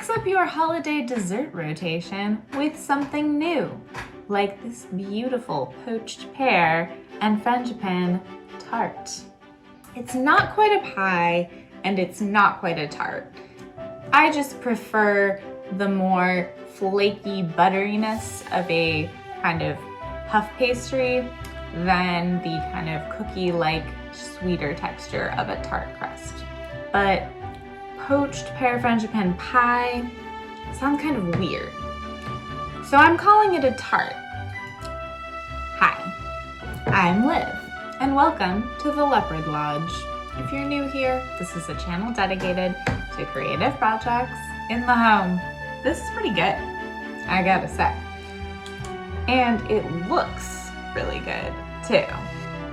Mix up your holiday dessert rotation with something new, like this beautiful poached pear and frangipane tart. It's not quite a pie and it's not quite a tart. I just prefer the more flaky butteriness of a kind of puff pastry than the kind of cookie-like sweeter texture of a tart crust. But poached pear frangipane pie sounds kind of weird, so I'm calling it a tart. Hi, I'm Liv, and welcome to the Leopard Lodge. If you're new here, this is a channel dedicated to creative projects in the home. This is pretty good, I gotta say. And it looks really good too.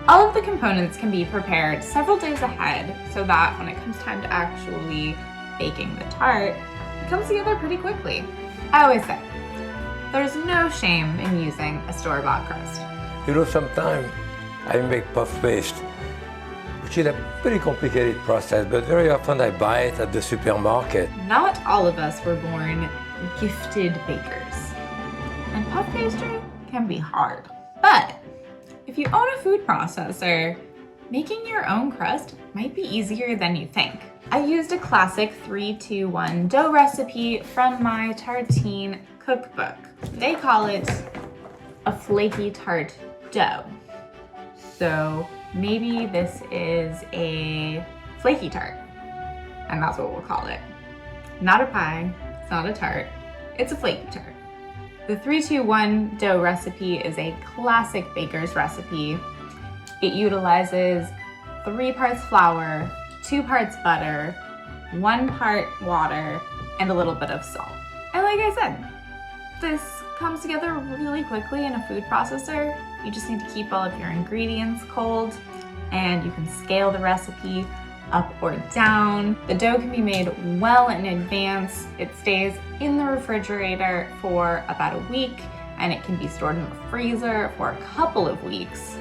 All of the components can be prepared several days ahead so that when it comes time to actually baking the tart, it comes together pretty quickly. I always say, there's no shame in using a store-bought crust. You know, sometimes I make puff paste, which is a pretty complicated process, but very often I buy it at the supermarket. Not all of us were born gifted bakers, and puff pastry can be hard. But if you own a food processor, making your own crust might be easier than you think. I used a classic 3-2-1 dough recipe from my tartine cookbook. They call it a flaky tart dough. So maybe this is a flaky tart, and that's what we'll call it. Not a pie, it's not a tart, it's a flaky tart. The 3-2-1 dough recipe is a classic baker's recipe. It utilizes 3 parts flour, 2 parts butter, 1 part water, and a little bit of salt. And like I said, this comes together really quickly in a food processor. You just need to keep all of your ingredients cold, and you can scale the recipe up or down. The dough can be made well in advance. It stays in the refrigerator for about a week, and it can be stored in the freezer for a couple of weeks.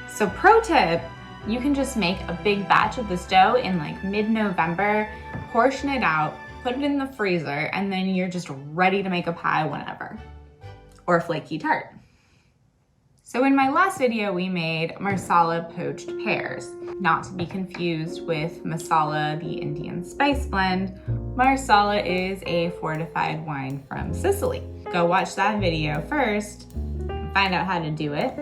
So pro tip, you can just make a big batch of this dough in like mid-November, portion it out, put it in the freezer, and then you're just ready to make a pie whenever, or a flaky tart. So in my last video, we made Marsala poached pears, not to be confused with Masala, the Indian spice blend. Marsala is a fortified wine from Sicily. Go watch that video first, find out how to do it,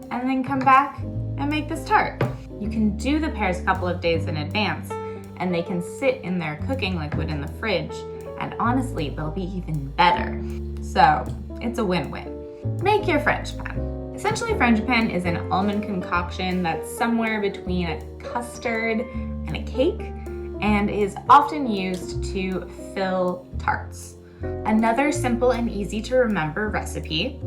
and then come back and make this tart. You can do the pears a couple of days in advance, and they can sit in their cooking liquid in the fridge, and honestly, they'll be even better. So it's a win-win. Make your frangipane. Essentially, frangipane is an almond concoction that's somewhere between a custard and a cake, and is often used to fill tarts. Another simple and easy to remember recipe.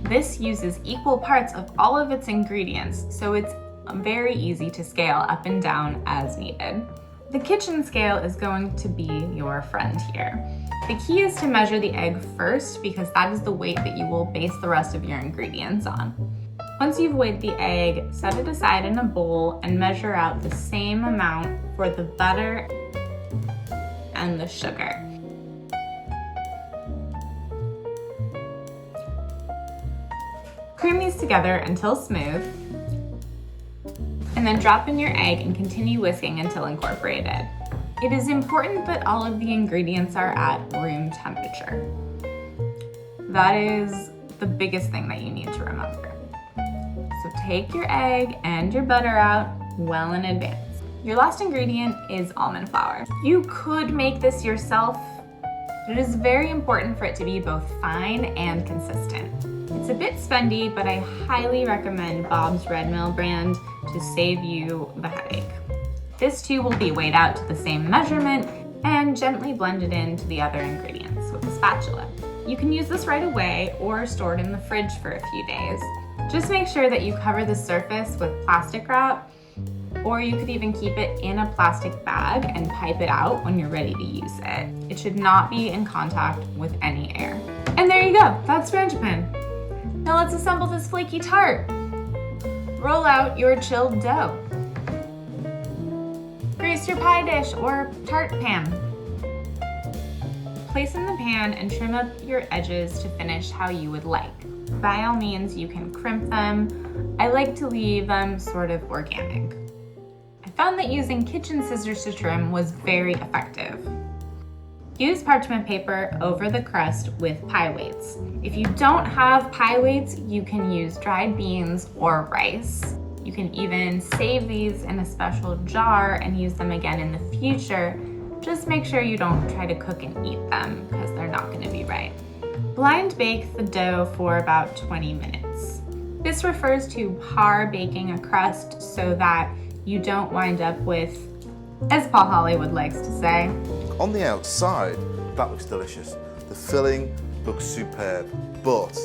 This uses equal parts of all of its ingredients, so it's very easy to scale up and down as needed. The kitchen scale is going to be your friend here. The key is to measure the egg first, because that is the weight that you will base the rest of your ingredients on. Once you've weighed the egg, set it aside in a bowl and measure out the same amount for the butter and the sugar. Cream these together until smooth, and then drop in your egg and continue whisking until incorporated. It is important that all of the ingredients are at room temperature. That is the biggest thing that you need to remember. So take your egg and your butter out well in advance. Your last ingredient is almond flour. You could make this yourself. It is very important for it to be both fine and consistent. It's a bit spendy, but I highly recommend Bob's Red Mill brand to save you the headache. This too will be weighed out to the same measurement and gently blended into the other ingredients with a spatula. You can use this right away or store it in the fridge for a few days. Just make sure that you cover the surface with plastic wrap, or you could even keep it in a plastic bag and pipe it out when you're ready to use it. It should not be in contact with any air. And there you go, that's frangipane. Now let's assemble this flaky tart. Roll out your chilled dough. Grease your pie dish or tart pan. place in the pan and trim up your edges to finish how you would like. By all means, you can crimp them. I like to leave them sort of organic. I found that using kitchen scissors to trim was very effective. Use parchment paper over the crust with pie weights. If you don't have pie weights, you can use dried beans or rice. You can even save these in a special jar and use them again in the future. Just make sure you don't try to cook and eat them because they're not going to be right. Blind bake the dough for about 20 minutes. This refers to par baking a crust so that you don't wind up with, as Paul Hollywood likes to say, on the outside, that looks delicious. The filling looks superb, but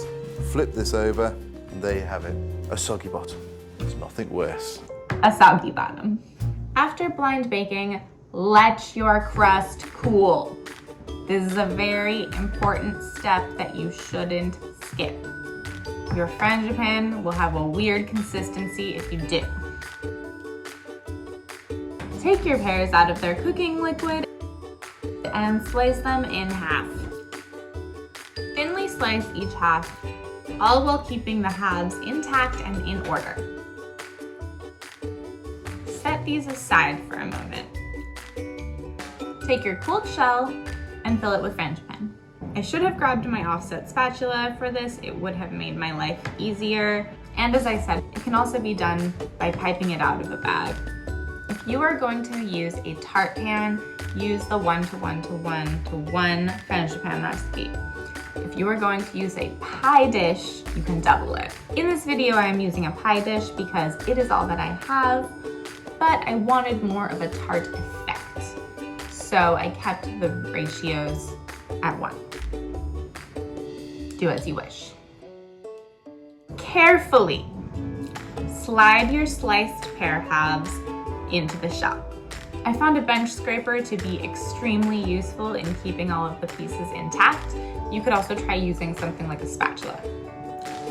flip this over and there you have it, a soggy bottom. There's nothing worse. A soggy bottom. After blind baking, let your crust cool. This is a very important step that you shouldn't skip. Your frangipane will have a weird consistency if you do. Take your pears out of their cooking liquid and slice them in half. Thinly slice each half, all while keeping the halves intact and in order. Set these aside for a moment. Take your cooled shell and fill it with frangipane. I should have grabbed my offset spatula for this. It would have made my life easier. And as I said, it can also be done by piping it out of a bag. If you are going to use a tart pan, use the 1:1:1:1 frangipane recipe. If you are going to use a pie dish, you can double it. In this video, I am using a pie dish because it is all that I have, but I wanted more of a tart effect. So I kept the ratios at 1. Do as you wish. Carefully slide your sliced pear halves into the shell. I found a bench scraper to be extremely useful in keeping all of the pieces intact. You could also try using something like a spatula.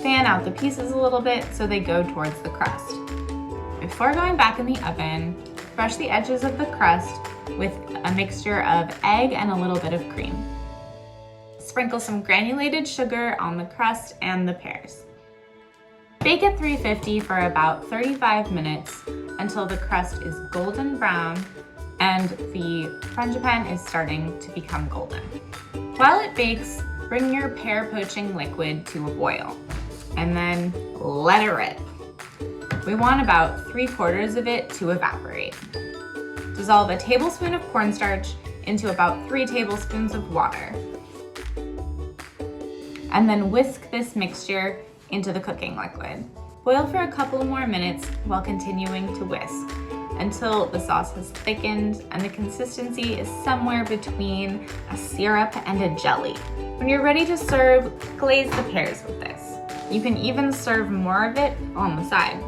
Fan out the pieces a little bit so they go towards the crust. Before going back in the oven, brush the edges of the crust with a mixture of egg and a little bit of cream. Sprinkle some granulated sugar on the crust and the pears. Bake at 350 for about 35 minutes until the crust is golden brown and the frangipane is starting to become golden. While it bakes, bring your pear poaching liquid to a boil and then let it rip. We want about 3/4 of it to evaporate. Dissolve a tablespoon of cornstarch into about 3 tablespoons of water. And then whisk this mixture into the cooking liquid. Boil for a couple more minutes while continuing to whisk until the sauce has thickened and the consistency is somewhere between a syrup and a jelly. When you're ready to serve, glaze the pears with this. You can even serve more of it on the side.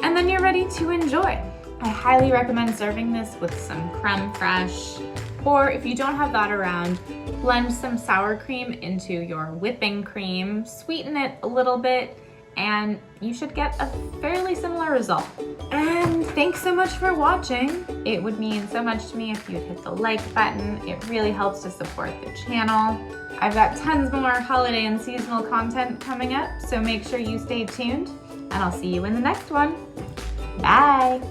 And then you're ready to enjoy. I highly recommend serving this with some creme fraiche, or if you don't have that around, blend some sour cream into your whipping cream, sweeten it a little bit, and you should get a fairly similar result. And thanks so much for watching. It would mean so much to me if you'd hit the like button. It really helps to support the channel. I've got tons more holiday and seasonal content coming up, so make sure you stay tuned, and I'll see you in the next one. Bye.